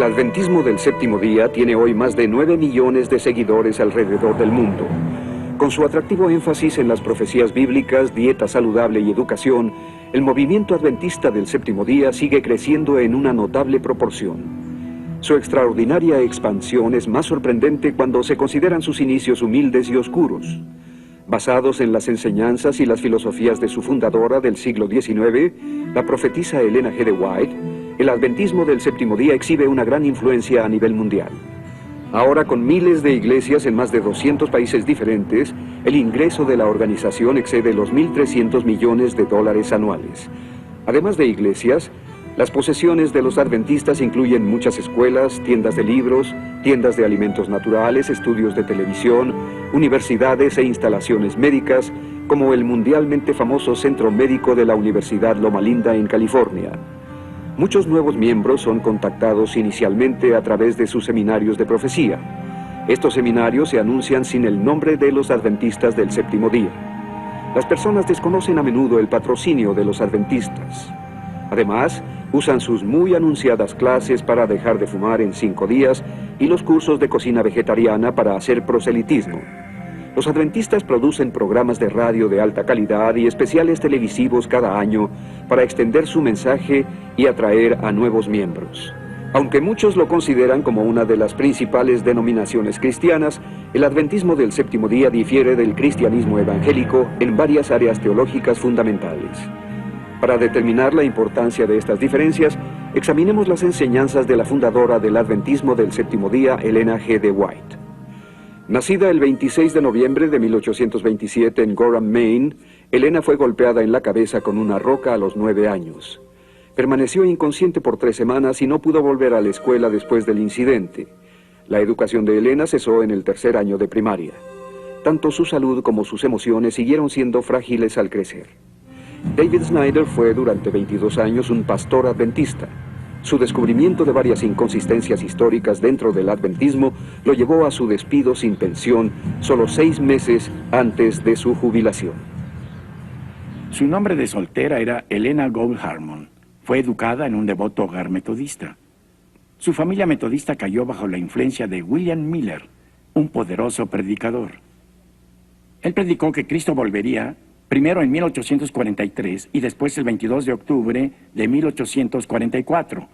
adventismo del séptimo día tiene hoy más de 9 millones de seguidores alrededor del mundo. Con su atractivo énfasis en las profecías bíblicas, dieta saludable y educación, el movimiento adventista del séptimo día sigue creciendo en una notable proporción. Su extraordinaria expansión es más sorprendente cuando se consideran sus inicios humildes y oscuros. Basados en las enseñanzas y las filosofías de su fundadora del siglo XIX, la profetisa Elena G. de White, el adventismo del séptimo día exhibe una gran influencia a nivel mundial. Ahora, con miles de iglesias en más de 200 países diferentes, el ingreso de la organización excede los $1.300 millones anuales. Además de iglesias, las posesiones de los adventistas incluyen muchas escuelas, tiendas de libros, tiendas de alimentos naturales, estudios de televisión, universidades e instalaciones médicas, como el mundialmente famoso Centro Médico de la Universidad Loma Linda en California. Muchos nuevos miembros son contactados inicialmente a través de sus seminarios de profecía. Estos seminarios se anuncian sin el nombre de los adventistas del séptimo día. Las personas desconocen a menudo el patrocinio de los adventistas. Además, usan sus muy anunciadas clases para dejar de fumar en 5 días y los cursos de cocina vegetariana para hacer proselitismo. Los adventistas producen programas de radio de alta calidad y especiales televisivos cada año para extender su mensaje y atraer a nuevos miembros. Aunque muchos lo consideran como una de las principales denominaciones cristianas, el adventismo del séptimo día difiere del cristianismo evangélico en varias áreas teológicas fundamentales. Para determinar la importancia de estas diferencias, examinemos las enseñanzas de la fundadora del adventismo del séptimo día, Elena G. de White. Nacida el 26 de noviembre de 1827 en Gorham, Maine, Elena fue golpeada en la cabeza con una roca a los 9 años. Permaneció inconsciente por 3 semanas y no pudo volver a la escuela después del incidente. La educación de Elena cesó en el 3er año de primaria. Tanto su salud como sus emociones siguieron siendo frágiles al crecer. David Snyder fue durante 22 años un pastor adventista. Su descubrimiento de varias inconsistencias históricas dentro del adventismo lo llevó a su despido sin pensión solo 6 meses antes de su jubilación. Su nombre de soltera era Elena Gould Harmon. Fue educada en un devoto hogar metodista. Su familia metodista cayó bajo la influencia de William Miller, un poderoso predicador. Él predicó que Cristo volvería primero en 1843 y después el 22 de octubre de 1844,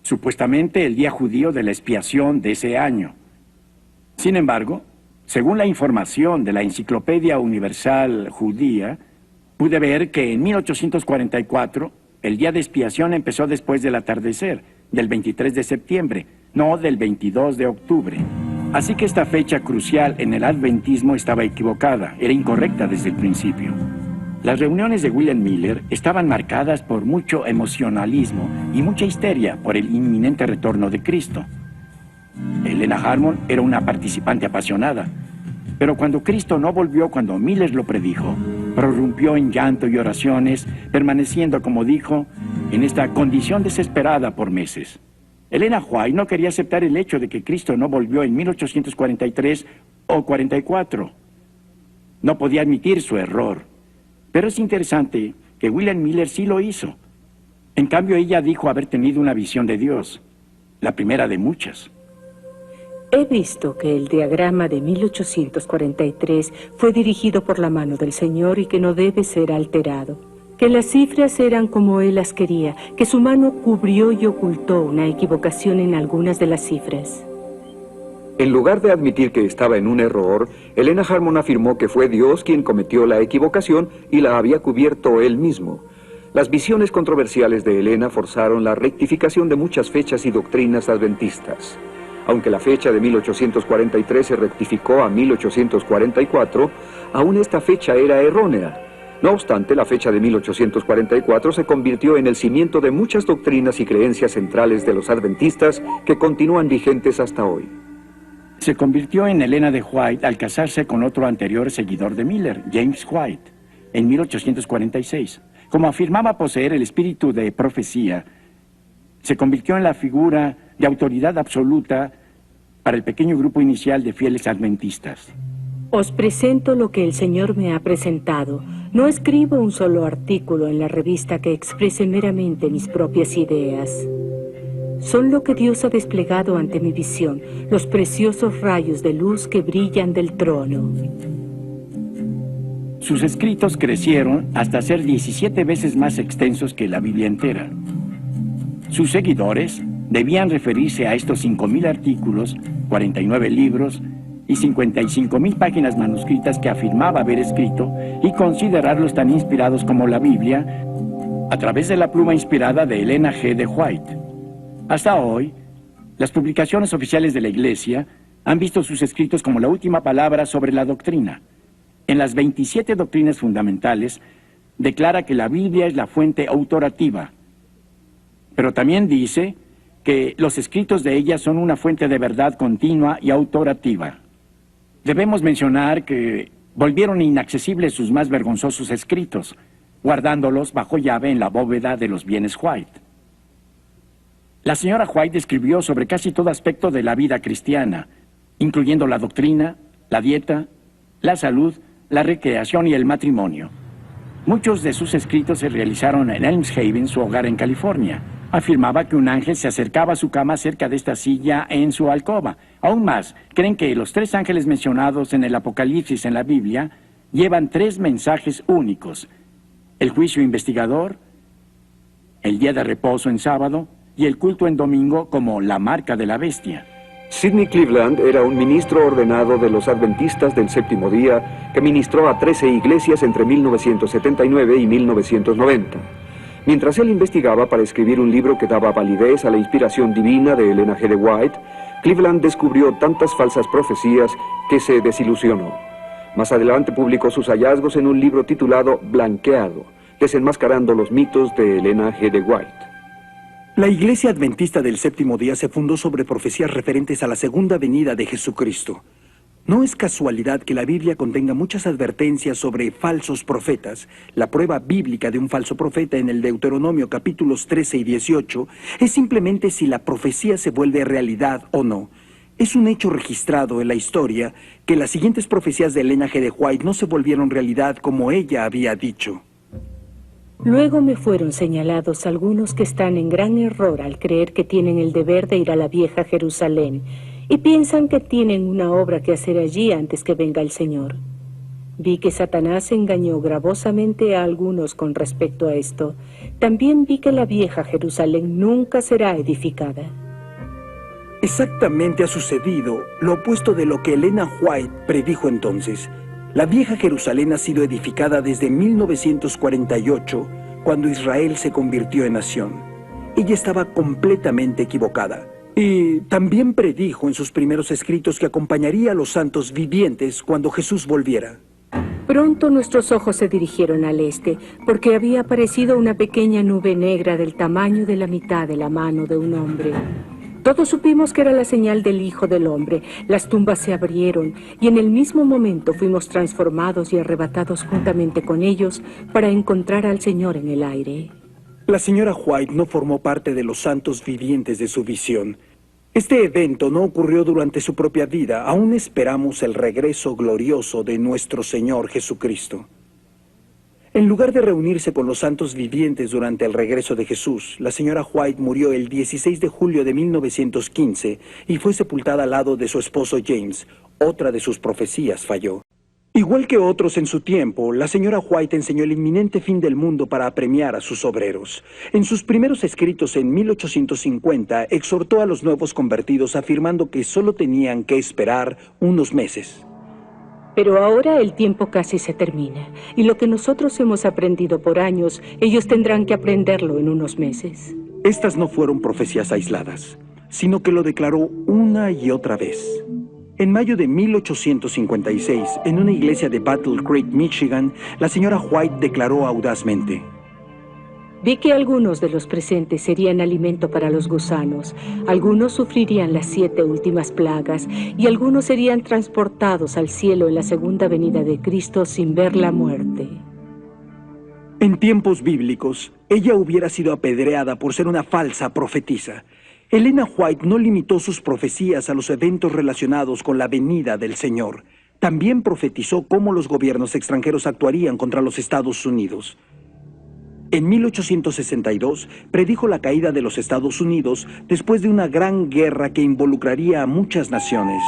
supuestamente el día judío de la expiación de ese año. Sin embargo, según la información de la Enciclopedia Universal Judía, pude ver que en 1844 el día de expiación empezó después del atardecer, del 23 de septiembre, no del 22 de octubre. Así que esta fecha crucial en el adventismo estaba equivocada, era incorrecta desde el principio. Las reuniones de William Miller estaban marcadas por mucho emocionalismo y mucha histeria por el inminente retorno de Cristo. Elena Harmon era una participante apasionada, pero cuando Cristo no volvió cuando Miller lo predijo, prorrumpió en llanto y oraciones, permaneciendo, como dijo, en esta condición desesperada por meses. Elena White no quería aceptar el hecho de que Cristo no volvió en 1843 o 44. No podía admitir su error. Pero es interesante que William Miller sí lo hizo. En cambio, ella dijo haber tenido una visión de Dios, la primera de muchas. He visto que el diagrama de 1843 fue dirigido por la mano del Señor y que no debe ser alterado. Que las cifras eran como Él las quería, que su mano cubrió y ocultó una equivocación en algunas de las cifras. En lugar de admitir que estaba en un error, Elena Harmon afirmó que fue Dios quien cometió la equivocación y la había cubierto Él mismo. Las visiones controversiales de Elena forzaron la rectificación de muchas fechas y doctrinas adventistas. Aunque la fecha de 1843 se rectificó a 1844, aún esta fecha era errónea. No obstante, la fecha de 1844 se convirtió en el cimiento de muchas doctrinas y creencias centrales de los adventistas que continúan vigentes hasta hoy. Se convirtió en Elena de White al casarse con otro anterior seguidor de Miller, James White, en 1846. Como afirmaba poseer el espíritu de profecía, se convirtió en la figura de autoridad absoluta para el pequeño grupo inicial de fieles adventistas. Os presento lo que el Señor me ha presentado. No escribo un solo artículo en la revista que exprese meramente mis propias ideas. Son lo que Dios ha desplegado ante mi visión, los preciosos rayos de luz que brillan del trono. Sus escritos crecieron hasta ser 17 veces más extensos que la Biblia entera. Sus seguidores debían referirse a estos 5.000 artículos, 49 libros y 55.000 páginas manuscritas que afirmaba haber escrito y considerarlos tan inspirados como la Biblia a través de la pluma inspirada de Elena G. de White. Hasta hoy, las publicaciones oficiales de la Iglesia han visto sus escritos como la última palabra sobre la doctrina. En las 27 doctrinas fundamentales, declara que la Biblia es la fuente autorativa, pero también dice que los escritos de ella son una fuente de verdad continua y autorativa. Debemos mencionar que volvieron inaccesibles sus más vergonzosos escritos, guardándolos bajo llave en la bóveda de los bienes White. La señora White escribió sobre casi todo aspecto de la vida cristiana, incluyendo la doctrina, la dieta, la salud, la recreación y el matrimonio. Muchos de sus escritos se realizaron en Elm Haven, su hogar en California. Afirmaba que un ángel se acercaba a su cama cerca de esta silla en su alcoba. Aún más, creen que los 3 ángeles mencionados en el Apocalipsis en la Biblia llevan 3 mensajes únicos: el juicio investigador, el día de reposo en sábado y el culto en domingo como la marca de la bestia. Sidney Cleveland era un ministro ordenado de los Adventistas del Séptimo Día que ministró a 13 iglesias entre 1979 y 1990. Mientras él investigaba para escribir un libro que daba validez a la inspiración divina de Elena G. de White, Cleveland descubrió tantas falsas profecías que se desilusionó. Más adelante publicó sus hallazgos en un libro titulado Blanqueado, desenmascarando los mitos de Elena G. de White. La Iglesia Adventista del Séptimo Día se fundó sobre profecías referentes a la segunda venida de Jesucristo. No es casualidad que la Biblia contenga muchas advertencias sobre falsos profetas. La prueba bíblica de un falso profeta en el Deuteronomio capítulos 13 y 18 es simplemente si la profecía se vuelve realidad o no. Es un hecho registrado en la historia que las siguientes profecías de Elena G. de White no se volvieron realidad como ella había dicho. Luego me fueron señalados algunos que están en gran error al creer que tienen el deber de ir a la vieja Jerusalén y piensan que tienen una obra que hacer allí antes que venga el Señor. Vi que Satanás engañó gravosamente a algunos con respecto a esto. También vi que la vieja Jerusalén nunca será edificada. Exactamente ha sucedido lo opuesto de lo que Elena White predijo entonces. La vieja Jerusalén ha sido edificada desde 1948, cuando Israel se convirtió en nación. Ella estaba completamente equivocada. Y también predijo en sus primeros escritos que acompañaría a los santos vivientes cuando Jesús volviera. Pronto nuestros ojos se dirigieron al este, porque había aparecido una pequeña nube negra del tamaño de la mitad de la mano de un hombre. Todos supimos que era la señal del Hijo del Hombre. Las tumbas se abrieron y en el mismo momento fuimos transformados y arrebatados juntamente con ellos para encontrar al Señor en el aire. La señora White no formó parte de los santos vivientes de su visión. Este evento no ocurrió durante su propia vida. Aún esperamos el regreso glorioso de nuestro Señor Jesucristo. En lugar de reunirse con los santos vivientes durante el regreso de Jesús, la señora White murió el 16 de julio de 1915 y fue sepultada al lado de su esposo James. Otra de sus profecías falló. Igual que otros en su tiempo, la señora White enseñó el inminente fin del mundo para apremiar a sus obreros. En sus primeros escritos en 1850, exhortó a los nuevos convertidos afirmando que solo tenían que esperar unos meses. Pero ahora el tiempo casi se termina, y lo que nosotros hemos aprendido por años, ellos tendrán que aprenderlo en unos meses. Estas no fueron profecías aisladas, sino que lo declaró una y otra vez. En mayo de 1856, en una iglesia de Battle Creek, Michigan, la señora White declaró audazmente: Vi que algunos de los presentes serían alimento para los gusanos, algunos sufrirían las 7 últimas plagas, y algunos serían transportados al cielo en la segunda venida de Cristo sin ver la muerte. En tiempos bíblicos, ella hubiera sido apedreada por ser una falsa profetisa. Elena White no limitó sus profecías a los eventos relacionados con la venida del Señor. También profetizó cómo los gobiernos extranjeros actuarían contra los Estados Unidos. En 1862 predijo la caída de los Estados Unidos después de una gran guerra que involucraría a muchas naciones.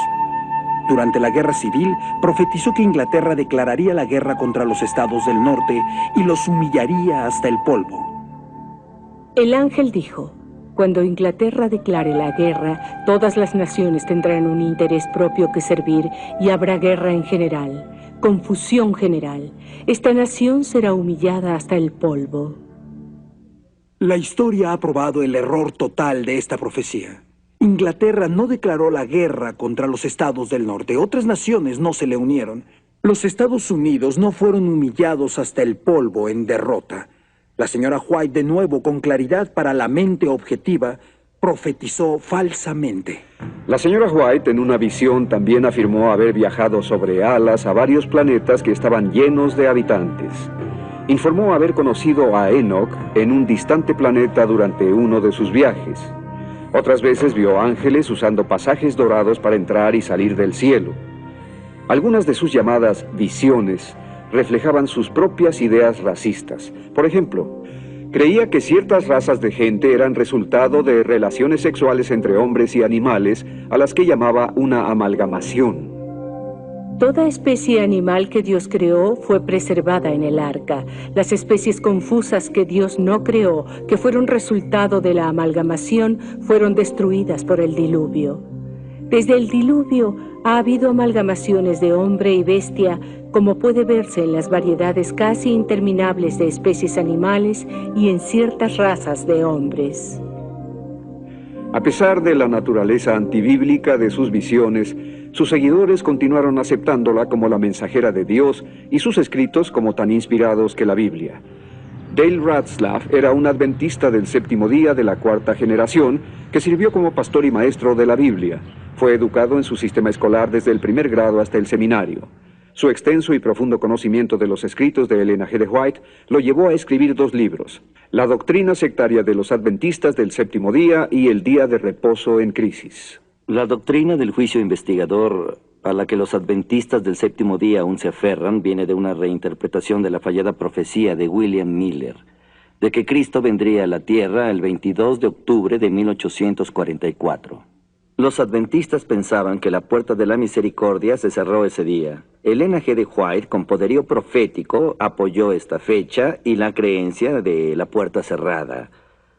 Durante la Guerra Civil, profetizó que Inglaterra declararía la guerra contra los estados del norte y los humillaría hasta el polvo. El ángel dijo: cuando Inglaterra declare la guerra, todas las naciones tendrán un interés propio que servir y habrá guerra en general, confusión general. Esta nación será humillada hasta el polvo. La historia ha probado el error total de esta profecía. Inglaterra no declaró la guerra contra los estados del norte. Otras naciones no se le unieron. Los Estados Unidos no fueron humillados hasta el polvo en derrota. La señora White, de nuevo, con claridad para la mente objetiva, profetizó falsamente. La señora White, en una visión, también afirmó haber viajado sobre alas a varios planetas que estaban llenos de habitantes. Informó haber conocido a Enoch en un distante planeta durante uno de sus viajes. Otras veces vio ángeles usando pasajes dorados para entrar y salir del cielo. Algunas de sus llamadas visiones reflejaban sus propias ideas racistas. Por ejemplo, creía que ciertas razas de gente eran resultado de relaciones sexuales entre hombres y animales, a las que llamaba una amalgamación. Toda especie animal que Dios creó fue preservada en el arca. Las especies confusas que Dios no creó, que fueron resultado de la amalgamación, fueron destruidas por el diluvio. Desde el diluvio ha habido amalgamaciones de hombre y bestia, como puede verse en las variedades casi interminables de especies animales y en ciertas razas de hombres. A pesar de la naturaleza antibíblica de sus visiones, sus seguidores continuaron aceptándola como la mensajera de Dios y sus escritos como tan inspirados que la Biblia. Dale Ratzlaff era un adventista del séptimo día de la cuarta generación que sirvió como pastor y maestro de la Biblia. Fue educado en su sistema escolar desde el primer grado hasta el seminario. Su extenso y profundo conocimiento de los escritos de Elena G. White lo llevó a escribir 2 libros: La doctrina sectaria de los adventistas del séptimo día y El día de reposo en crisis. La doctrina del juicio investigador, a la que los adventistas del séptimo día aún se aferran, viene de una reinterpretación de la fallada profecía de William Miller, de que Cristo vendría a la tierra el 22 de octubre de 1844. Los adventistas pensaban que la puerta de la misericordia se cerró ese día. Elena G. White, con poderío profético, apoyó esta fecha y la creencia de la puerta cerrada.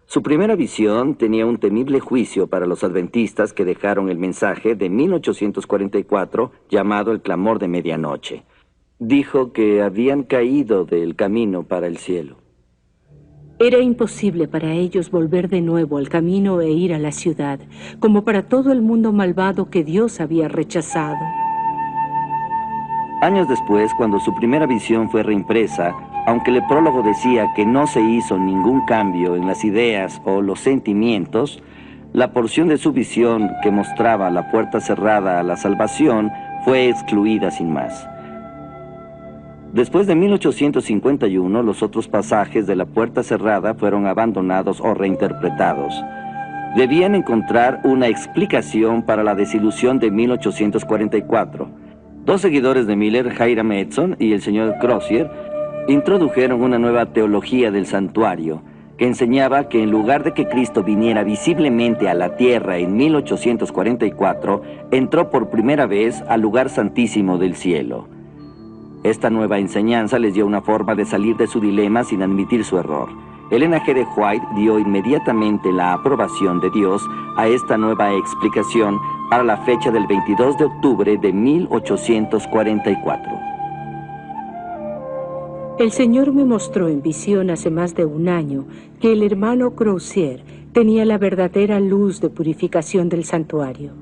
Su primera visión tenía un temible juicio para los adventistas que dejaron el mensaje de 1844 llamado el clamor de medianoche. Dijo que habían caído del camino para el cielo. Era imposible para ellos volver de nuevo al camino e ir a la ciudad, como para todo el mundo malvado que Dios había rechazado. Años después, cuando su primera visión fue reimpresa, aunque el prólogo decía que no se hizo ningún cambio en las ideas o los sentimientos, la porción de su visión que mostraba la puerta cerrada a la salvación fue excluida sin más. Después de 1851, los otros pasajes de la puerta cerrada fueron abandonados o reinterpretados. Debían encontrar una explicación para la desilusión de 1844. 2 seguidores de Miller, Hiram Edson y el señor Crozier, introdujeron una nueva teología del santuario, que enseñaba que en lugar de que Cristo viniera visiblemente a la tierra en 1844, entró por primera vez al lugar santísimo del cielo. Esta nueva enseñanza les dio una forma de salir de su dilema sin admitir su error. Elena G. White dio inmediatamente la aprobación de Dios a esta nueva explicación para la fecha del 22 de octubre de 1844. El Señor me mostró en visión hace más de 1 año que el hermano Crozier tenía la verdadera luz de purificación del santuario.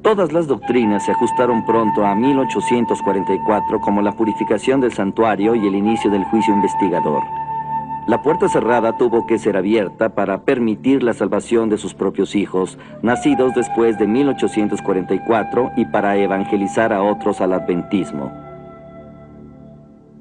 Todas las doctrinas se ajustaron pronto a 1844 como la purificación del santuario y el inicio del juicio investigador. La puerta cerrada tuvo que ser abierta para permitir la salvación de sus propios hijos, nacidos después de 1844, y para evangelizar a otros al adventismo.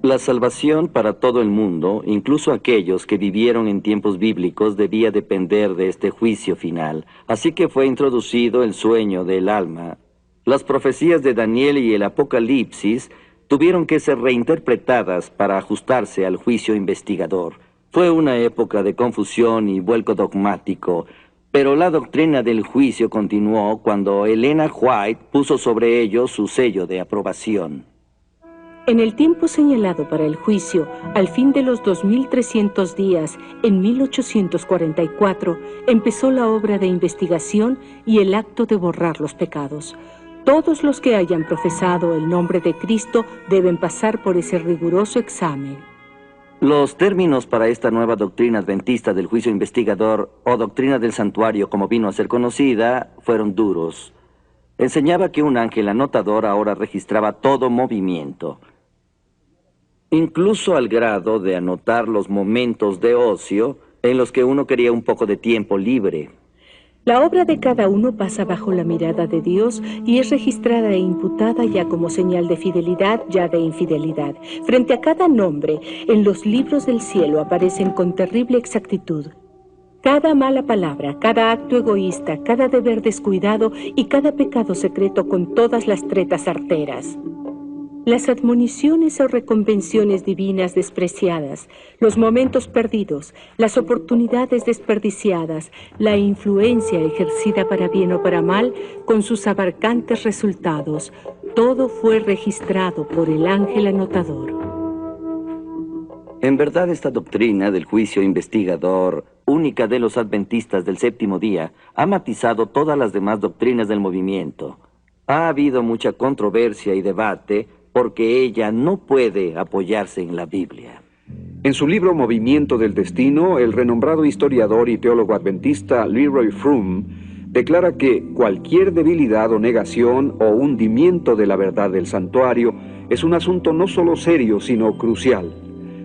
La salvación para todo el mundo, incluso aquellos que vivieron en tiempos bíblicos, debía depender de este juicio final. Así que fue introducido el sueño del alma. Las profecías de Daniel y el Apocalipsis tuvieron que ser reinterpretadas para ajustarse al juicio investigador. Fue una época de confusión y vuelco dogmático, pero la doctrina del juicio continuó cuando Elena White puso sobre ello su sello de aprobación. En el tiempo señalado para el juicio, al fin de los 2300 días, en 1844, empezó la obra de investigación y el acto de borrar los pecados. Todos los que hayan profesado el nombre de Cristo deben pasar por ese riguroso examen. Los términos para esta nueva doctrina adventista del juicio investigador, o doctrina del santuario como vino a ser conocida, fueron duros. Enseñaba que un ángel anotador ahora registraba todo movimiento, incluso al grado de anotar los momentos de ocio en los que uno quería un poco de tiempo libre. La obra de cada uno pasa bajo la mirada de Dios y es registrada e imputada ya como señal de fidelidad, ya de infidelidad. Frente a cada nombre, en los libros del cielo aparecen con terrible exactitud cada mala palabra, cada acto egoísta, cada deber descuidado y cada pecado secreto con todas las tretas arteras. Las admoniciones o reconvenciones divinas despreciadas, los momentos perdidos, las oportunidades desperdiciadas, la influencia ejercida para bien o para mal, con sus abarcantes resultados, todo fue registrado por el ángel anotador. En verdad, esta doctrina del juicio investigador, única de los adventistas del séptimo día, ha matizado todas las demás doctrinas del movimiento. Ha habido mucha controversia y debate porque ella no puede apoyarse en la Biblia. En su libro Movimiento del Destino, el renombrado historiador y teólogo adventista Leroy Froome declara que cualquier debilidad o negación o hundimiento de la verdad del santuario es un asunto no solo serio, sino crucial.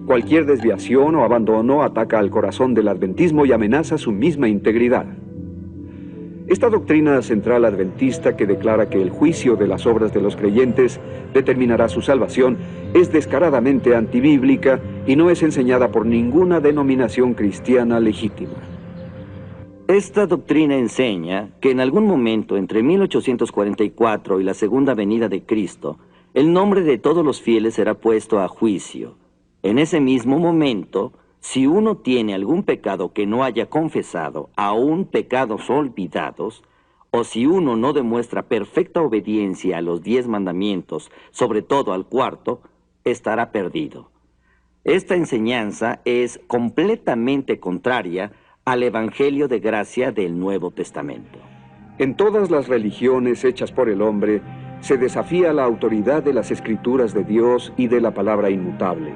Cualquier desviación o abandono ataca al corazón del adventismo y amenaza su misma integridad. Esta doctrina central adventista que declara que el juicio de las obras de los creyentes determinará su salvación es descaradamente antibíblica y no es enseñada por ninguna denominación cristiana legítima. Esta doctrina enseña que en algún momento entre 1844 y la segunda venida de Cristo, el nombre de todos los fieles será puesto a juicio. En ese mismo momento, si uno tiene algún pecado que no haya confesado, aún pecados olvidados, o si uno no demuestra perfecta obediencia a los 10 mandamientos, sobre todo al cuarto, estará perdido. Esta enseñanza es completamente contraria al Evangelio de gracia del Nuevo Testamento. En todas las religiones hechas por el hombre, se desafía la autoridad de las Escrituras de Dios y de la palabra inmutable.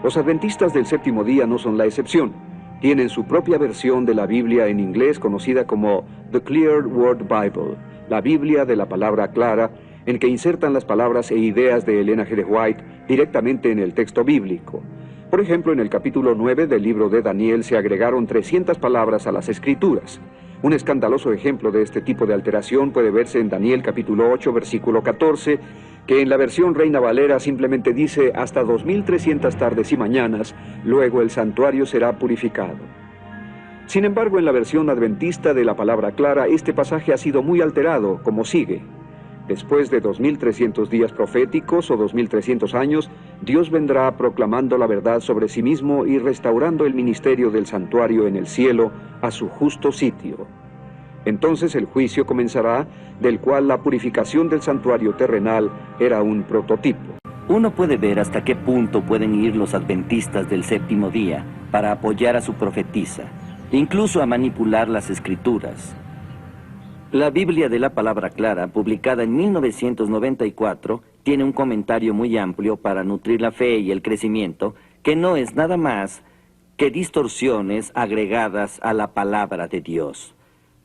Los adventistas del séptimo día no son la excepción. Tienen su propia versión de la Biblia en inglés conocida como The Clear Word Bible, la Biblia de la palabra clara, en que insertan las palabras e ideas de Elena G. White directamente en el texto bíblico. Por ejemplo, en el capítulo 9 del libro de Daniel se agregaron 300 palabras a las Escrituras. Un escandaloso ejemplo de este tipo de alteración puede verse en Daniel capítulo 8, versículo 14, que en la versión Reina Valera simplemente dice hasta 2300 tardes y mañanas, luego el santuario será purificado. Sin embargo, en la versión adventista de la palabra clara, este pasaje ha sido muy alterado, como sigue. Después de 2300 días proféticos o 2300 años, Dios vendrá proclamando la verdad sobre sí mismo y restaurando el ministerio del santuario en el cielo a su justo sitio. Entonces el juicio comenzará, del cual la purificación del santuario terrenal era un prototipo. Uno puede ver hasta qué punto pueden ir los adventistas del séptimo día para apoyar a su profetisa, incluso a manipular las Escrituras. La Biblia de la Palabra Clara, publicada en 1994, tiene un comentario muy amplio para nutrir la fe y el crecimiento, que no es nada más que distorsiones agregadas a la palabra de Dios,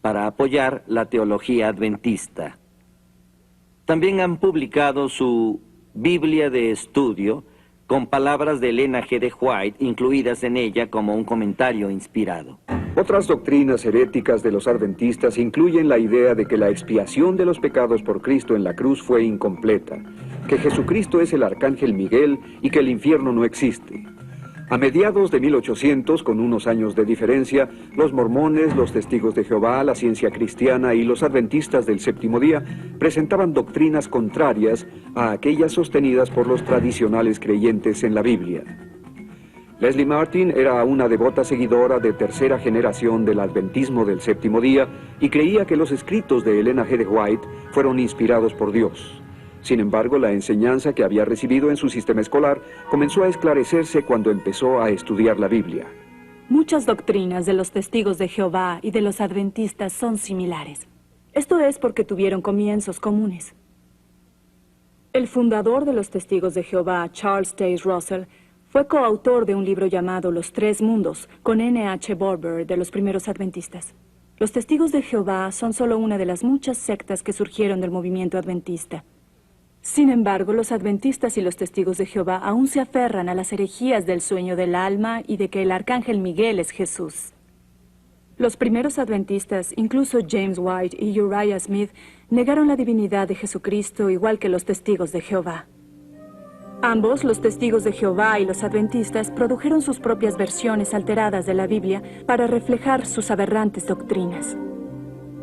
para apoyar la teología adventista. También han publicado su Biblia de estudio, con palabras de Elena G. White incluidas en ella como un comentario inspirado. Otras doctrinas heréticas de los adventistas incluyen la idea de que la expiación de los pecados por Cristo en la cruz fue incompleta, que Jesucristo es el arcángel Miguel y que el infierno no existe. A mediados de 1800, con unos años de diferencia, los mormones, los testigos de Jehová, la ciencia cristiana y los adventistas del séptimo día presentaban doctrinas contrarias a aquellas sostenidas por los tradicionales creyentes en la Biblia. Leslie Martin era una devota seguidora de tercera generación del adventismo del séptimo día y creía que los escritos de Elena G. de White fueron inspirados por Dios. Sin embargo, la enseñanza que había recibido en su sistema escolar comenzó a esclarecerse cuando empezó a estudiar la Biblia. Muchas doctrinas de los testigos de Jehová y de los adventistas son similares. Esto es porque tuvieron comienzos comunes. El fundador de los testigos de Jehová, Charles Taze Russell, fue coautor de un libro llamado Los Tres Mundos, con N.H. Barber de los primeros adventistas. Los testigos de Jehová son solo una de las muchas sectas que surgieron del movimiento adventista. Sin embargo, los adventistas y los testigos de Jehová aún se aferran a las herejías del sueño del alma y de que el arcángel Miguel es Jesús. Los primeros adventistas, incluso James White y Uriah Smith, negaron la divinidad de Jesucristo igual que los testigos de Jehová. Ambos, los testigos de Jehová y los adventistas, produjeron sus propias versiones alteradas de la Biblia para reflejar sus aberrantes doctrinas.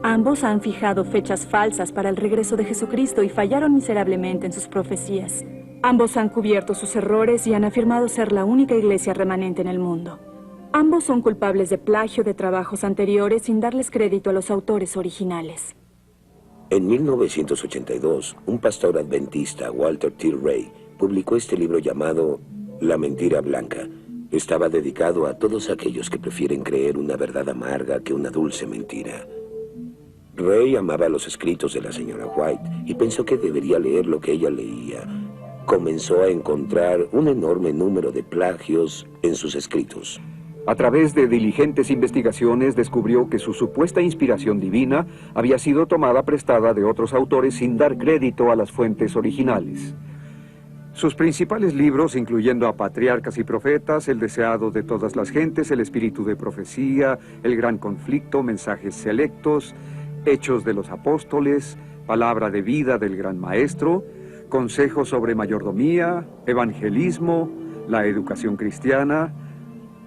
Ambos han fijado fechas falsas para el regreso de Jesucristo y fallaron miserablemente en sus profecías. Ambos han cubierto sus errores y han afirmado ser la única iglesia remanente en el mundo. Ambos son culpables de plagio de trabajos anteriores sin darles crédito a los autores originales. En 1982, un pastor adventista, Walter T. Ray, publicó este libro llamado La Mentira Blanca. Estaba dedicado a todos aquellos que prefieren creer una verdad amarga que una dulce mentira. Ray amaba los escritos de la señora White y pensó que debería leer lo que ella leía. Comenzó a encontrar un enorme número de plagios en sus escritos. A través de diligentes investigaciones descubrió que su supuesta inspiración divina había sido tomada prestada de otros autores sin dar crédito a las fuentes originales. Sus principales libros, incluyendo a Patriarcas y Profetas, El deseado de todas las gentes, El espíritu de profecía, El gran conflicto, Mensajes selectos, Hechos de los apóstoles, Palabra de vida del gran maestro, Consejos sobre mayordomía, Evangelismo, La educación cristiana,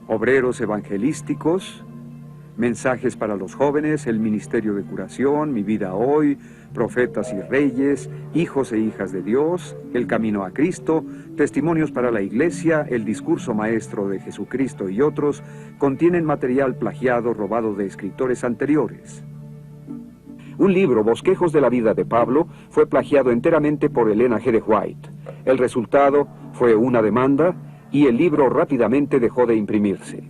Obreros evangelísticos, Mensajes para los jóvenes, El ministerio de curación, Mi vida hoy, Profetas y reyes, Hijos e hijas de Dios, El camino a Cristo, Testimonios para la iglesia, El discurso maestro de Jesucristo y otros, contienen material plagiado robado de escritores anteriores. Un libro, Bosquejos de la vida de Pablo, fue plagiado enteramente por Elena G. de White. El resultado fue una demanda y el libro rápidamente dejó de imprimirse.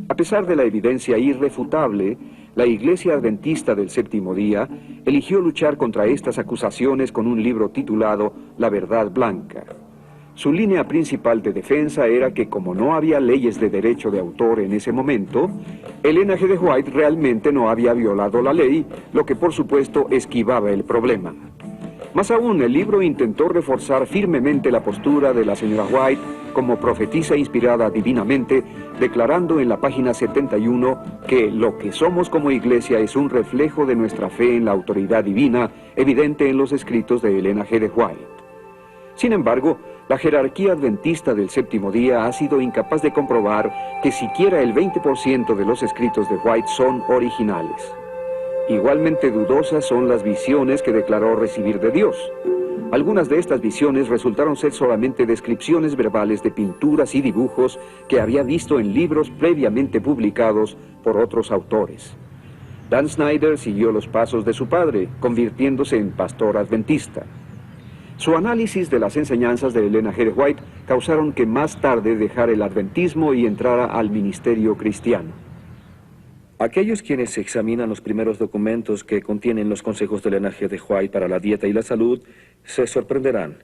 A pesar de la evidencia irrefutable, la Iglesia Adventista del Séptimo Día eligió luchar contra estas acusaciones con un libro titulado La Verdad Blanca. Su línea principal de defensa era que como no había leyes de derecho de autor en ese momento, Elena G. de White realmente no había violado la ley, lo que por supuesto esquivaba el problema. Más aún, el libro intentó reforzar firmemente la postura de la señora White como profetisa inspirada divinamente, declarando en la página 71 que lo que somos como iglesia es un reflejo de nuestra fe en la autoridad divina, evidente en los escritos de Elena G. de White. Sin embargo, la jerarquía adventista del Séptimo Día ha sido incapaz de comprobar que siquiera el 20% de los escritos de White son originales. Igualmente dudosas son las visiones que declaró recibir de Dios. Algunas de estas visiones resultaron ser solamente descripciones verbales de pinturas y dibujos que había visto en libros previamente publicados por otros autores. Dan Snyder siguió los pasos de su padre, convirtiéndose en pastor adventista. Su análisis de las enseñanzas de Elena G. de White causaron que más tarde dejara el adventismo y entrara al ministerio cristiano. Aquellos quienes examinan los primeros documentos que contienen los consejos de Elena G. de White para la dieta y la salud se sorprenderán.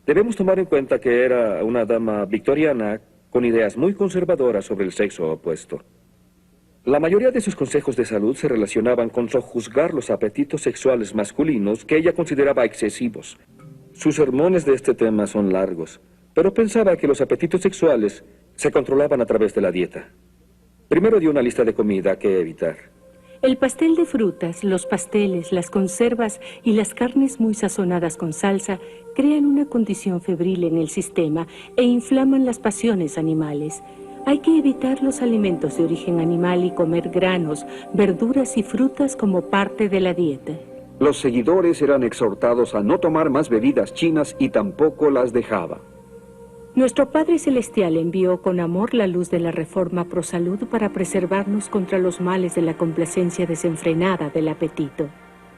Debemos tomar en cuenta que era una dama victoriana con ideas muy conservadoras sobre el sexo opuesto. La mayoría de sus consejos de salud se relacionaban con sojuzgar los apetitos sexuales masculinos que ella consideraba excesivos. Sus sermones de este tema son largos, pero pensaba que los apetitos sexuales se controlaban a través de la dieta. Primero dio una lista de comida que evitar. El pastel de frutas, los pasteles, las conservas y las carnes muy sazonadas con salsa crean una condición febril en el sistema e inflaman las pasiones animales. Hay que evitar los alimentos de origen animal y comer granos, verduras y frutas como parte de la dieta. Los seguidores eran exhortados a no tomar más bebidas chinas y tampoco las dejaba. Nuestro Padre Celestial envió con amor la luz de la reforma pro salud para preservarnos contra los males de la complacencia desenfrenada del apetito.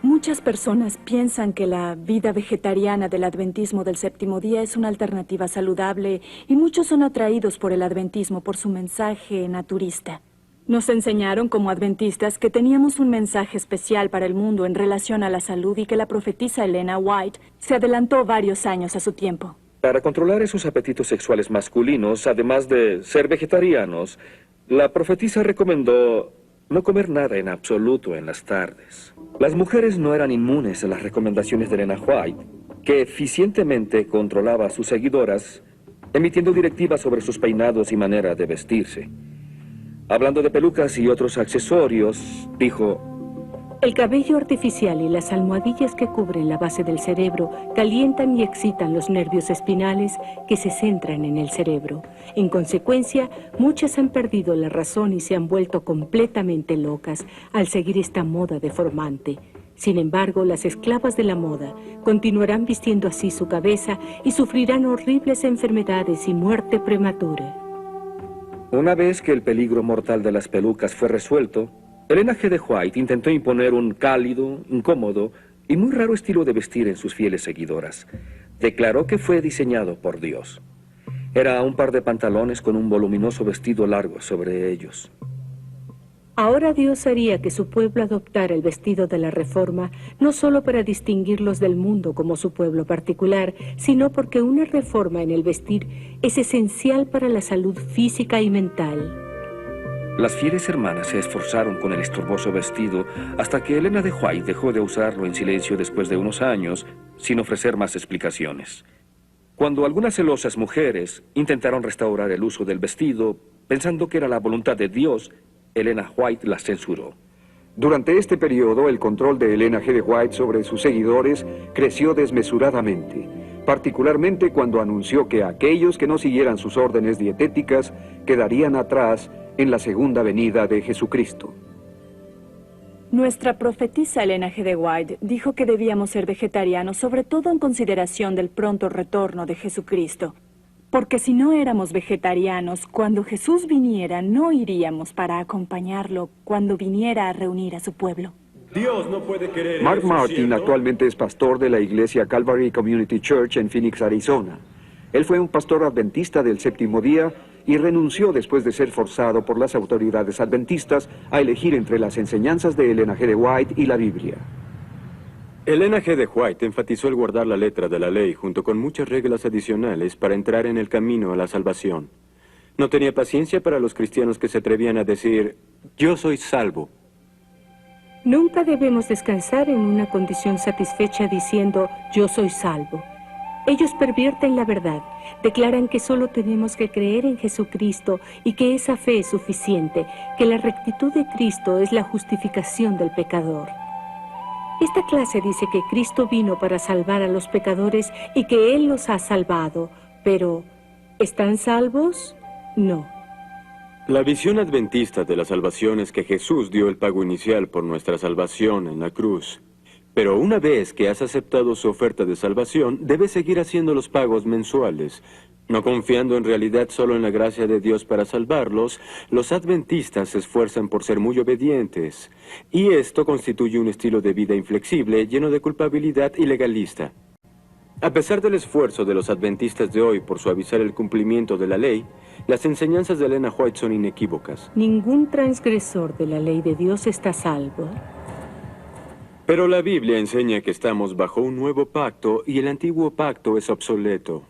Muchas personas piensan que la vida vegetariana del adventismo del séptimo día es una alternativa saludable y muchos son atraídos por el adventismo por su mensaje naturista. Nos enseñaron como adventistas que teníamos un mensaje especial para el mundo en relación a la salud y que la profetisa Elena White se adelantó varios años a su tiempo. Para controlar esos apetitos sexuales masculinos, además de ser vegetarianos, la profetisa recomendó no comer nada en absoluto en las tardes. Las mujeres no eran inmunes a las recomendaciones de Elena White, que eficientemente controlaba a sus seguidoras, emitiendo directivas sobre sus peinados y manera de vestirse. Hablando de pelucas y otros accesorios, dijo: el cabello artificial y las almohadillas que cubren la base del cerebro calientan y excitan los nervios espinales que se centran en el cerebro. En consecuencia, muchas han perdido la razón y se han vuelto completamente locas al seguir esta moda deformante. Sin embargo, las esclavas de la moda continuarán vistiendo así su cabeza y sufrirán horribles enfermedades y muerte prematura. Una vez que el peligro mortal de las pelucas fue resuelto, Elena G. de White intentó imponer un cálido, incómodo y muy raro estilo de vestir en sus fieles seguidoras. Declaró que fue diseñado por Dios. Era un par de pantalones con un voluminoso vestido largo sobre ellos. Ahora Dios haría que su pueblo adoptara el vestido de la reforma, no solo para distinguirlos del mundo como su pueblo particular, sino porque una reforma en el vestir es esencial para la salud física y mental. Las fieles hermanas se esforzaron con el estorboso vestido hasta que Elena de White dejó de usarlo en silencio después de unos años, sin ofrecer más explicaciones. Cuando algunas celosas mujeres intentaron restaurar el uso del vestido, pensando que era la voluntad de Dios, Elena White las censuró. Durante este periodo, el control de Elena G. de White sobre sus seguidores creció desmesuradamente, particularmente cuando anunció que aquellos que no siguieran sus órdenes dietéticas quedarían atrás en la segunda venida de Jesucristo. Nuestra profetisa Elena G. de White dijo que debíamos ser vegetarianos, sobre todo en consideración del pronto retorno de Jesucristo. Porque si no éramos vegetarianos, cuando Jesús viniera, no iríamos para acompañarlo cuando viniera a reunir a su pueblo. Dios no puede querer. Mark Martin actualmente es pastor de la iglesia Calvary Community Church en Phoenix, Arizona. Él fue un pastor adventista del séptimo día y renunció después de ser forzado por las autoridades adventistas a elegir entre las enseñanzas de Elena G. de White y la Biblia. Elena G. de White enfatizó el guardar la letra de la ley junto con muchas reglas adicionales para entrar en el camino a la salvación. No tenía paciencia para los cristianos que se atrevían a decir: yo soy salvo. Nunca debemos descansar en una condición satisfecha diciendo yo soy salvo. Ellos pervierten la verdad, declaran que solo tenemos que creer en Jesucristo y que esa fe es suficiente, que la rectitud de Cristo es la justificación del pecador. Esta clase dice que Cristo vino para salvar a los pecadores y que Él los ha salvado, pero ¿están salvos? No. La visión adventista de la salvación es que Jesús dio el pago inicial por nuestra salvación en la cruz. Pero una vez que has aceptado su oferta de salvación, debes seguir haciendo los pagos mensuales. No confiando en realidad solo en la gracia de Dios para salvarlos, los adventistas se esfuerzan por ser muy obedientes. Y esto constituye un estilo de vida inflexible, lleno de culpabilidad y legalista. A pesar del esfuerzo de los adventistas de hoy por suavizar el cumplimiento de la ley, las enseñanzas de Elena White son inequívocas. Ningún transgresor de la ley de Dios está salvo. Pero la Biblia enseña que estamos bajo un nuevo pacto y el antiguo pacto es obsoleto.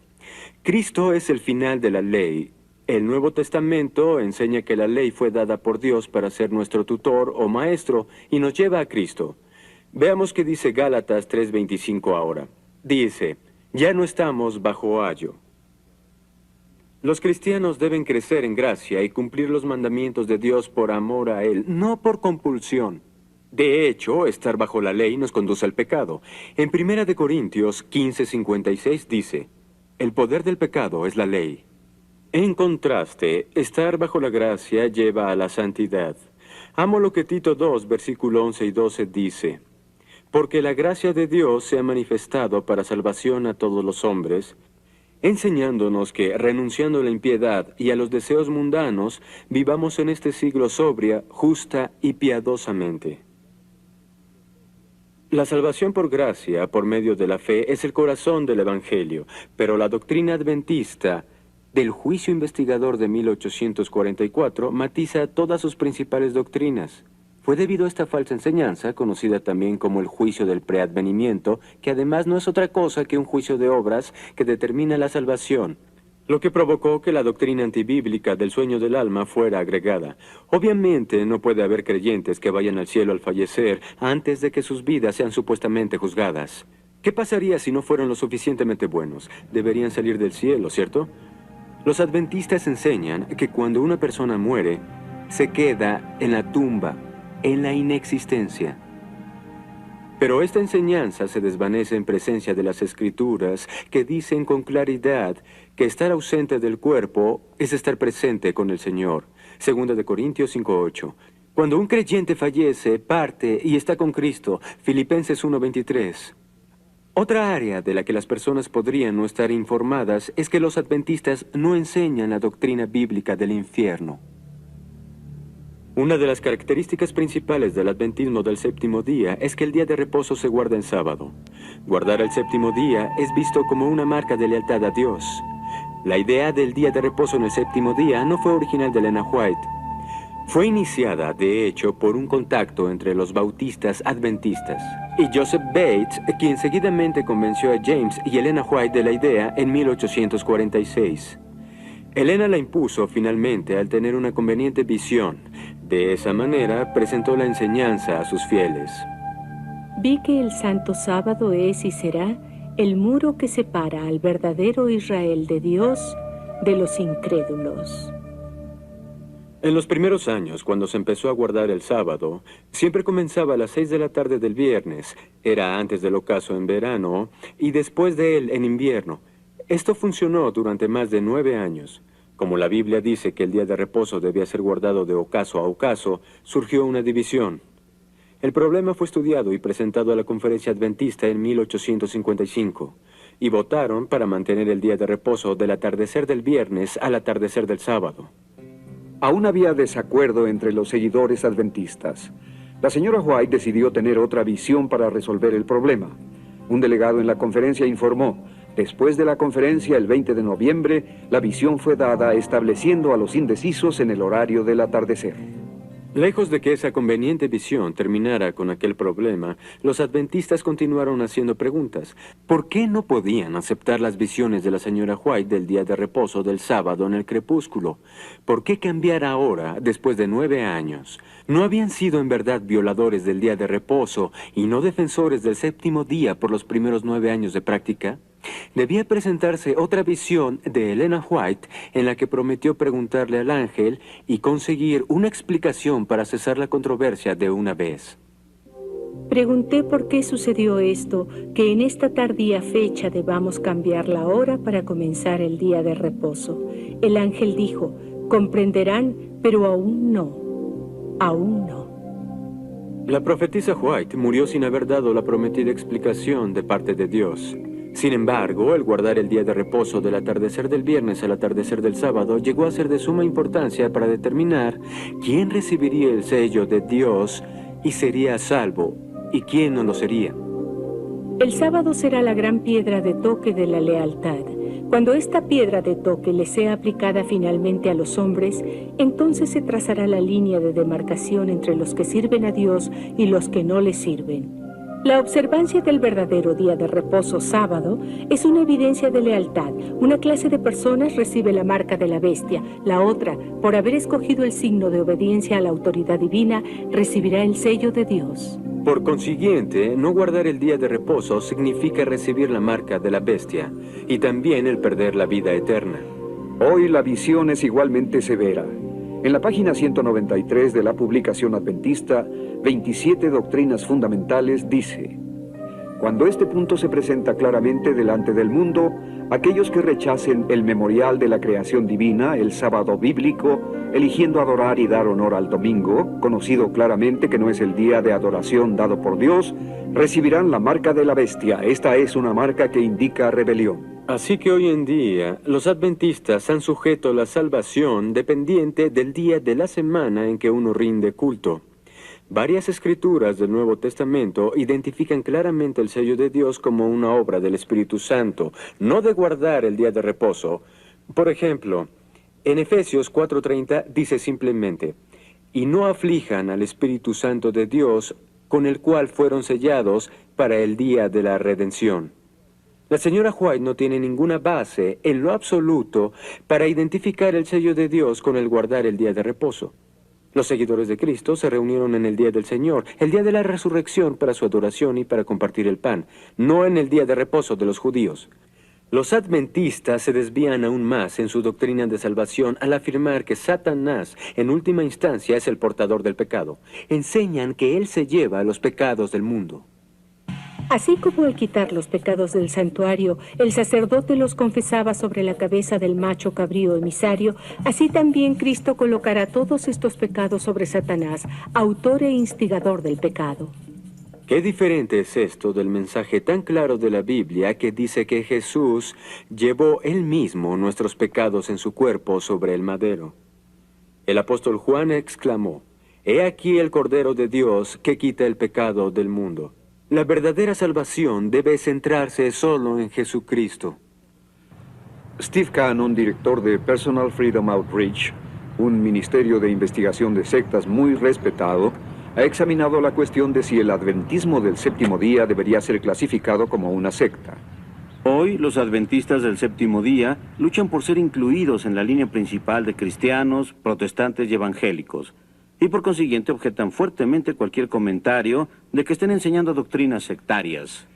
Cristo es el final de la ley. El Nuevo Testamento enseña que la ley fue dada por Dios para ser nuestro tutor o maestro y nos lleva a Cristo. Veamos qué dice Gálatas 3:25 ahora. Dice: ya no estamos bajo ayo. Los cristianos deben crecer en gracia y cumplir los mandamientos de Dios por amor a Él, no por compulsión. De hecho, estar bajo la ley nos conduce al pecado. En 1 Corintios 15:56 dice: el poder del pecado es la ley. En contraste, estar bajo la gracia lleva a la santidad. Amo lo que Tito 2, versículo 11 y 12 dice: porque la gracia de Dios se ha manifestado para salvación a todos los hombres, enseñándonos que, renunciando a la impiedad y a los deseos mundanos, vivamos en este siglo sobria, justa y piadosamente. La salvación por gracia, por medio de la fe, es el corazón del Evangelio, pero la doctrina adventista del juicio investigador de 1844 matiza todas sus principales doctrinas. Fue debido a esta falsa enseñanza, conocida también como el juicio del preadvenimiento, que además no es otra cosa que un juicio de obras que determina la salvación, lo que provocó que la doctrina antibíblica del sueño del alma fuera agregada. Obviamente no puede haber creyentes que vayan al cielo al fallecer antes de que sus vidas sean supuestamente juzgadas. ¿Qué pasaría si no fueron lo suficientemente buenos? Deberían salir del cielo, ¿cierto? Los adventistas enseñan que cuando una persona muere, se queda en la tumba, en la inexistencia. Pero esta enseñanza se desvanece en presencia de las Escrituras, que dicen con claridad que estar ausente del cuerpo es estar presente con el Señor. 2 Corintios 5:8. Cuando un creyente fallece, parte y está con Cristo. Filipenses 1:23. Otra área de la que las personas podrían no estar informadas es que los adventistas no enseñan la doctrina bíblica del infierno. Una de las características principales del adventismo del séptimo día es que el día de reposo se guarda en sábado. Guardar el séptimo día es visto como una marca de lealtad a Dios. La idea del día de reposo en el séptimo día no fue original de Elena White. Fue iniciada, de hecho, por un contacto entre los bautistas adventistas y Joseph Bates, quien seguidamente convenció a James y Elena White de la idea en 1846. Elena la impuso finalmente al tener una conveniente visión. De esa manera presentó la enseñanza a sus fieles. Vi que el santo sábado es y será el muro que separa al verdadero Israel de Dios de los incrédulos. En los primeros años, cuando se empezó a guardar el sábado, siempre comenzaba a las 6 de la tarde del viernes, era antes del ocaso en verano y después de él en invierno. Esto funcionó durante más de 9 años. Como la Biblia dice que el día de reposo debía ser guardado de ocaso a ocaso, surgió una división. El problema fue estudiado y presentado a la Conferencia Adventista en 1855, y votaron para mantener el día de reposo del atardecer del viernes al atardecer del sábado. Aún había desacuerdo entre los seguidores adventistas. La señora White decidió tener otra visión para resolver el problema. Un delegado en la conferencia informó: después de la conferencia, el 20 de noviembre, la visión fue dada estableciendo a los indecisos en el horario del atardecer. Lejos de que esa conveniente visión terminara con aquel problema, los adventistas continuaron haciendo preguntas. ¿Por qué no podían aceptar las visiones de la señora White del día de reposo del sábado en el crepúsculo? ¿Por qué cambiar ahora, después de 9 años? ¿No habían sido en verdad violadores del día de reposo y no defensores del séptimo día por los primeros 9 años de práctica? Debía presentarse otra visión de Elena White en la que prometió preguntarle al ángel y conseguir una explicación para cesar la controversia de una vez. Pregunté por qué sucedió esto, que en esta tardía fecha debamos cambiar la hora para comenzar el día de reposo. El ángel dijo: comprenderán, pero aún no. Aún no. La profetisa White murió sin haber dado la prometida explicación de parte de Dios. Sin embargo, el guardar el día de reposo del atardecer del viernes al atardecer del sábado llegó a ser de suma importancia para determinar quién recibiría el sello de Dios y sería salvo, y quién no lo sería. El sábado será la gran piedra de toque de la lealtad. Cuando esta piedra de toque le sea aplicada finalmente a los hombres, entonces se trazará la línea de demarcación entre los que sirven a Dios y los que no le sirven. La observancia del verdadero día de reposo sábado es una evidencia de lealtad. Una clase de personas recibe la marca de la bestia, la otra, por haber escogido el signo de obediencia a la autoridad divina, recibirá el sello de Dios. Por consiguiente, no guardar el día de reposo significa recibir la marca de la bestia y también el perder la vida eterna. Hoy la visión es igualmente severa. En la página 193 de la publicación adventista, 27 doctrinas fundamentales, dice: cuando este punto se presenta claramente delante del mundo, aquellos que rechacen el memorial de la creación divina, el sábado bíblico, eligiendo adorar y dar honor al domingo, conocido claramente que no es el día de adoración dado por Dios, recibirán la marca de la bestia. Esta es una marca que indica rebelión. Así que hoy en día, los adventistas han sujeto la salvación dependiente del día de la semana en que uno rinde culto. Varias escrituras del Nuevo Testamento identifican claramente el sello de Dios como una obra del Espíritu Santo, no de guardar el día de reposo. Por ejemplo, en Efesios 4:30 dice simplemente, «Y no aflijan al Espíritu Santo de Dios, con el cual fueron sellados para el día de la redención». La señora White no tiene ninguna base, en lo absoluto, para identificar el sello de Dios con el guardar el día de reposo. Los seguidores de Cristo se reunieron en el día del Señor, el día de la resurrección para su adoración y para compartir el pan, no en el día de reposo de los judíos. Los adventistas se desvían aún más en su doctrina de salvación al afirmar que Satanás, en última instancia, es el portador del pecado. Enseñan que él se lleva los pecados del mundo. Así como al quitar los pecados del santuario, el sacerdote los confesaba sobre la cabeza del macho cabrío emisario, así también Cristo colocará todos estos pecados sobre Satanás, autor e instigador del pecado. Qué diferente es esto del mensaje tan claro de la Biblia que dice que Jesús llevó él mismo nuestros pecados en su cuerpo sobre el madero. El apóstol Juan exclamó, «He aquí el Cordero de Dios que quita el pecado del mundo». La verdadera salvación debe centrarse solo en Jesucristo. Steve Cannon, director de Personal Freedom Outreach, un ministerio de investigación de sectas muy respetado, ha examinado la cuestión de si el adventismo del séptimo día debería ser clasificado como una secta. Hoy, los adventistas del séptimo día luchan por ser incluidos en la línea principal de cristianos, protestantes y evangélicos, y por consiguiente objetan fuertemente cualquier comentario de que estén enseñando doctrinas sectarias.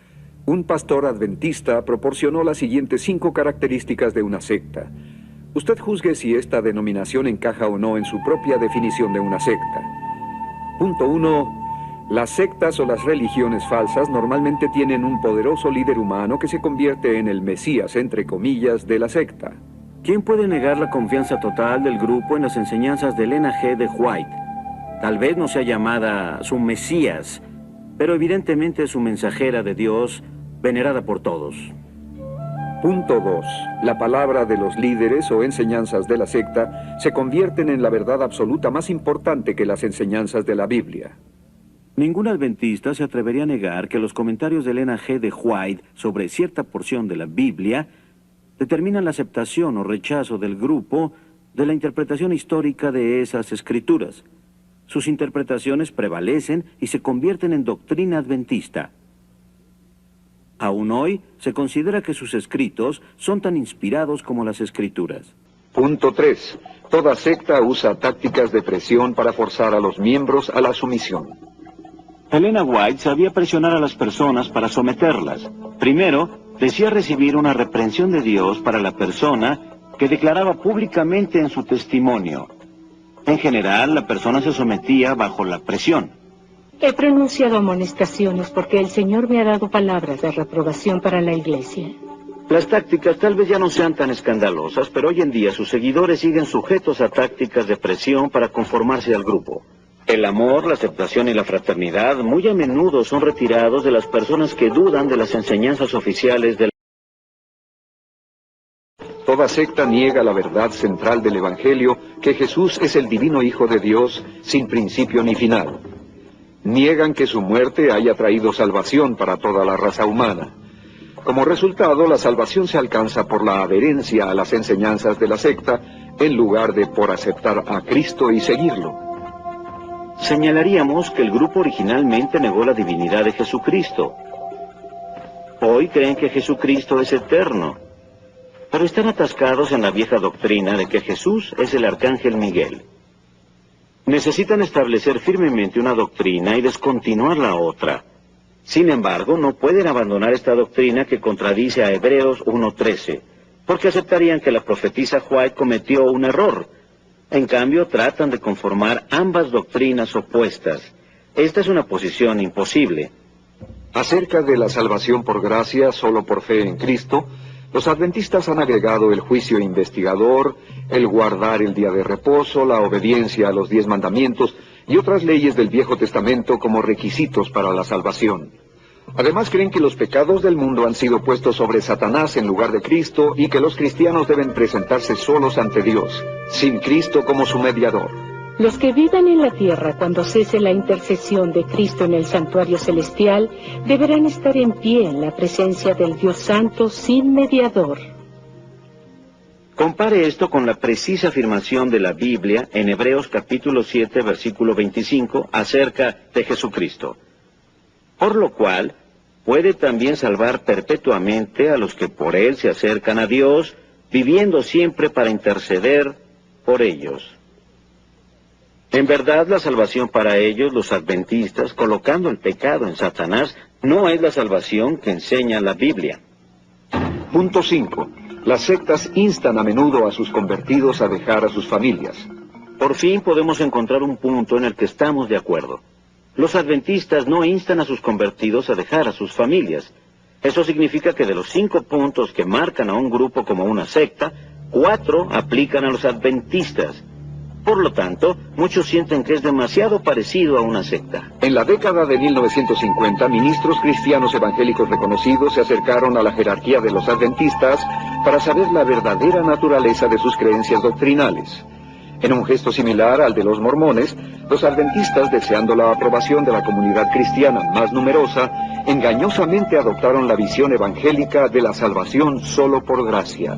Un pastor adventista proporcionó las siguientes 5 características de una secta. Usted juzgue si esta denominación encaja o no en su propia definición de una secta. Punto 1. Las sectas o las religiones falsas normalmente tienen un poderoso líder humano que se convierte en el Mesías, entre comillas, de la secta. ¿Quién puede negar la confianza total del grupo en las enseñanzas de Elena G. de White? Tal vez no sea llamada su Mesías, pero evidentemente es su mensajera de Dios, venerada por todos. Punto 2. La palabra de los líderes o enseñanzas de la secta se convierten en la verdad absoluta más importante que las enseñanzas de la Biblia. Ningún adventista se atrevería a negar que los comentarios de Elena G. de White sobre cierta porción de la Biblia determinan la aceptación o rechazo del grupo de la interpretación histórica de esas escrituras. Sus interpretaciones prevalecen y se convierten en doctrina adventista. Aún hoy, se considera que sus escritos son tan inspirados como las escrituras. Punto 3. Toda secta usa tácticas de presión para forzar a los miembros a la sumisión. Elena White sabía presionar a las personas para someterlas. Primero, decía recibir una reprensión de Dios para la persona que declaraba públicamente en su testimonio. En general, la persona se sometía bajo la presión. He pronunciado amonestaciones porque el Señor me ha dado palabras de reprobación para la iglesia. Las tácticas tal vez ya no sean tan escandalosas, pero hoy en día sus seguidores siguen sujetos a tácticas de presión para conformarse al grupo. El amor, la aceptación y la fraternidad muy a menudo son retirados de las personas que dudan de las enseñanzas oficiales del... Toda secta niega la verdad central del Evangelio, que Jesús es el divino Hijo de Dios, sin principio ni final. Niegan que su muerte haya traído salvación para toda la raza humana. Como resultado, la salvación se alcanza por la adherencia a las enseñanzas de la secta, en lugar de por aceptar a Cristo y seguirlo. Señalaríamos que el grupo originalmente negó la divinidad de Jesucristo. Hoy creen que Jesucristo es eterno, pero están atascados en la vieja doctrina de que Jesús es el arcángel Miguel. Necesitan establecer firmemente una doctrina y descontinuar la otra. Sin embargo, no pueden abandonar esta doctrina que contradice a Hebreos 1:13, porque aceptarían que la profetisa White cometió un error. En cambio, tratan de conformar ambas doctrinas opuestas. Esta es una posición imposible. Acerca de la salvación por gracia solo por fe en Cristo, los adventistas han agregado el juicio investigador, el guardar el día de reposo, la obediencia a los 10 mandamientos y otras leyes del Viejo Testamento como requisitos para la salvación. Además creen que los pecados del mundo han sido puestos sobre Satanás en lugar de Cristo y que los cristianos deben presentarse solos ante Dios, sin Cristo como su mediador. Los que vivan en la tierra cuando cese la intercesión de Cristo en el santuario celestial deberán estar en pie en la presencia del Dios Santo sin mediador. Compare esto con la precisa afirmación de la Biblia en Hebreos capítulo 7, versículo 25, acerca de Jesucristo. Por lo cual, puede también salvar perpetuamente a los que por Él se acercan a Dios, viviendo siempre para interceder por ellos. En verdad, la salvación para ellos, los adventistas, colocando el pecado en Satanás, no es la salvación que enseña la Biblia. Punto 5. Las sectas instan a menudo a sus convertidos a dejar a sus familias. Por fin podemos encontrar un punto en el que estamos de acuerdo. Los adventistas no instan a sus convertidos a dejar a sus familias. Eso significa que de los 5 puntos que marcan a un grupo como una secta, 4 aplican a los adventistas. Por lo tanto, muchos sienten que es demasiado parecido a una secta. En la década de 1950, ministros cristianos evangélicos reconocidos se acercaron a la jerarquía de los adventistas para saber la verdadera naturaleza de sus creencias doctrinales. En un gesto similar al de los mormones, los adventistas, deseando la aprobación de la comunidad cristiana más numerosa, engañosamente adoptaron la visión evangélica de la salvación solo por gracia.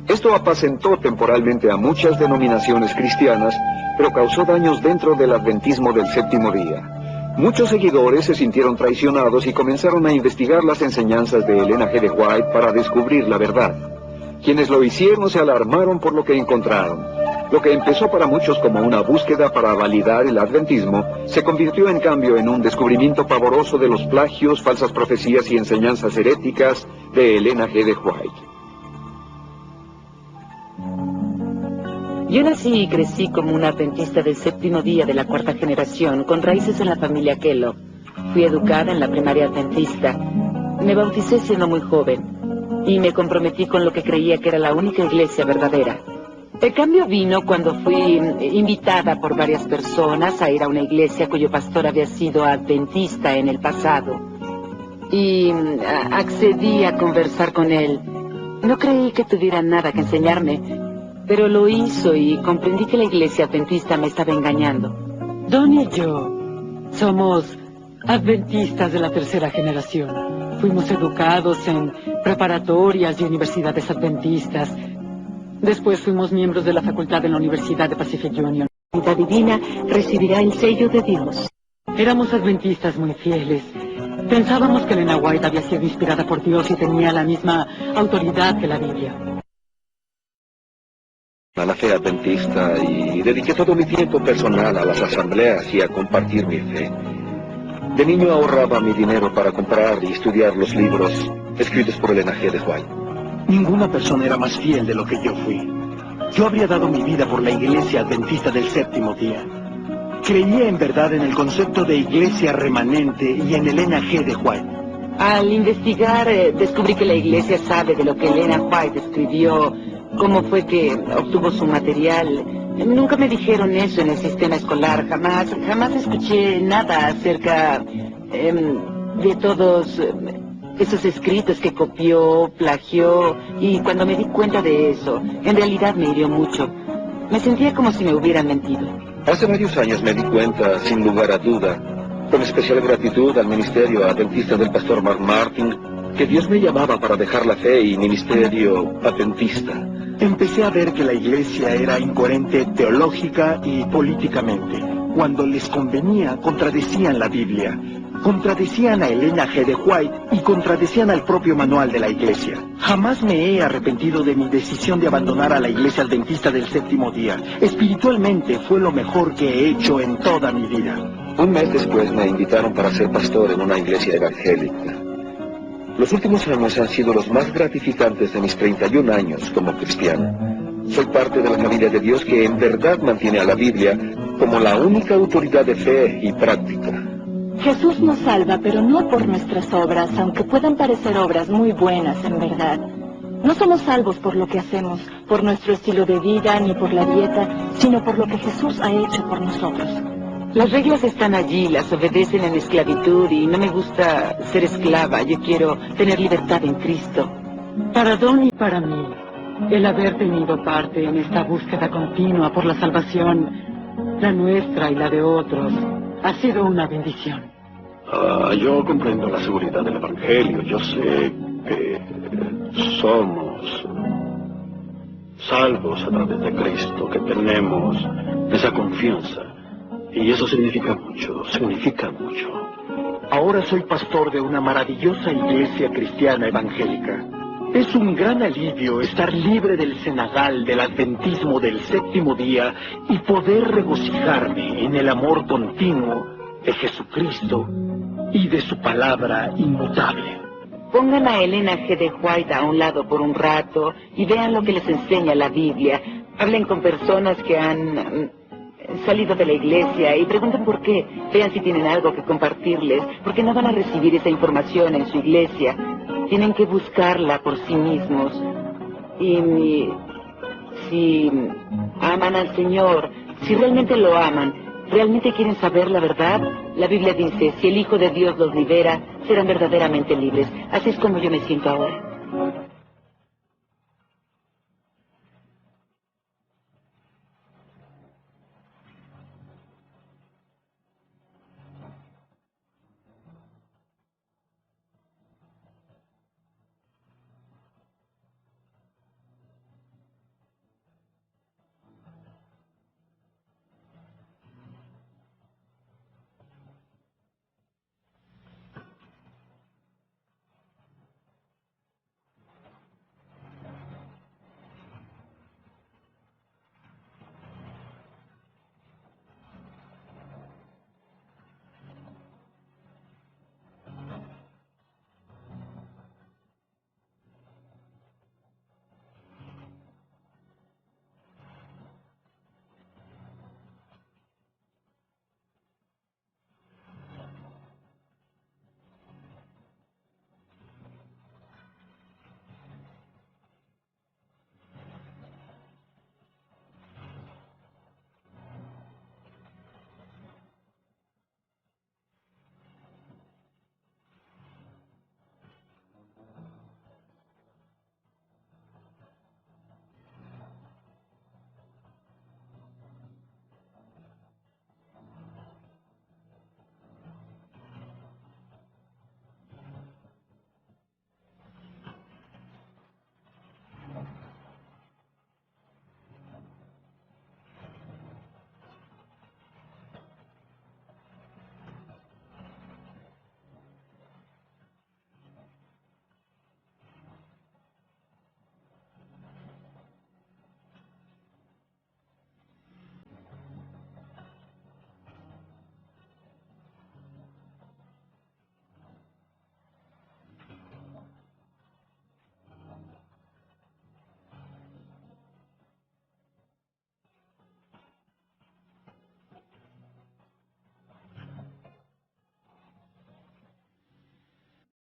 Esto apacentó temporalmente a muchas denominaciones cristianas, pero causó daños dentro del adventismo del séptimo día. Muchos seguidores se sintieron traicionados y comenzaron a investigar las enseñanzas de Elena G. de White para descubrir la verdad. Quienes lo hicieron se alarmaron por lo que encontraron. Lo que empezó para muchos como una búsqueda para validar el adventismo, se convirtió en cambio en un descubrimiento pavoroso de los plagios, falsas profecías y enseñanzas heréticas de Elena G. de White. Yo nací y crecí como una adventista del séptimo día de la 4ª generación, con raíces en la familia Kellogg. Fui educada en la primaria adventista. Me bauticé siendo muy joven y me comprometí con lo que creía que era la única iglesia verdadera. El cambio vino cuando fui invitada por varias personas a ir a una iglesia cuyo pastor había sido adventista en el pasado. Y accedí a conversar con él. No creí que tuviera nada que enseñarme, pero lo hizo y comprendí que la iglesia adventista me estaba engañando. Don y yo somos adventistas de la 3ª generación. Fuimos educados en preparatorias y universidades adventistas. Después fuimos miembros de la facultad de la Universidad de Pacific Union. La vida divina recibirá el sello de Dios. Éramos adventistas muy fieles. Pensábamos que Elena White había sido inspirada por Dios y tenía la misma autoridad que la Biblia. A la fe adventista y dediqué todo mi tiempo personal a las asambleas y a compartir mi fe. De niño ahorraba mi dinero para comprar y estudiar los libros escritos por Elena G. de White. Ninguna persona era más fiel de lo que yo fui. Yo habría dado mi vida por la iglesia adventista del séptimo día. Creía en verdad en el concepto de iglesia remanente y en Elena G. de White. Al investigar, descubrí que la iglesia sabe de lo que Elena White escribió, cómo fue que obtuvo su material. Nunca me dijeron eso en el sistema escolar, jamás escuché nada acerca de todos esos escritos que copió, plagió, y cuando me di cuenta de eso, en realidad me hirió mucho. Me sentía como si me hubieran mentido. Hace varios años me di cuenta, sin lugar a duda, con especial gratitud al ministerio adventista del pastor Mark Martin, que Dios me llamaba para dejar la fe y ministerio adventista. Empecé a ver que la iglesia era incoherente teológica y políticamente. Cuando les convenía, contradecían la Biblia, contradecían a Elena G. de White y contradecían al propio manual de la iglesia. Jamás me he arrepentido de mi decisión de abandonar a la iglesia adventista del séptimo día. Espiritualmente fue lo mejor que he hecho en toda mi vida. Un mes después me invitaron para ser pastor en una iglesia evangélica. Los últimos años han sido los más gratificantes de mis 31 años como cristiano. Soy parte de la familia de Dios que en verdad mantiene a la Biblia como la única autoridad de fe y práctica. Jesús nos salva, pero no por nuestras obras, aunque puedan parecer obras muy buenas en verdad. No somos salvos por lo que hacemos, por nuestro estilo de vida, ni por la dieta, sino por lo que Jesús ha hecho por nosotros. Las reglas están allí, las obedecen en esclavitud y no me gusta ser esclava. Yo quiero tener libertad en Cristo. Para Don y para mí, el haber tenido parte en esta búsqueda continua por la salvación, la nuestra y la de otros, ha sido una bendición. Yo comprendo la seguridad del Evangelio. Yo sé que somos salvos a través de Cristo, que tenemos esa confianza. Y eso significa mucho, significa mucho. Ahora soy pastor de una maravillosa iglesia cristiana evangélica. Es un gran alivio estar libre del cenagal del adventismo del séptimo día y poder regocijarme en el amor continuo de Jesucristo y de su palabra inmutable. Pongan a Elena G. de White a un lado por un rato y vean lo que les enseña la Biblia. Hablen con personas que han salido de la iglesia y pregunten por qué. Vean si tienen algo que compartirles, porque no van a recibir esa información en su iglesia. Tienen que buscarla por sí mismos. Y si aman al Señor, si realmente lo aman, realmente quieren saber la verdad, la Biblia dice, si el Hijo de Dios los libera, serán verdaderamente libres. Así es como yo me siento ahora.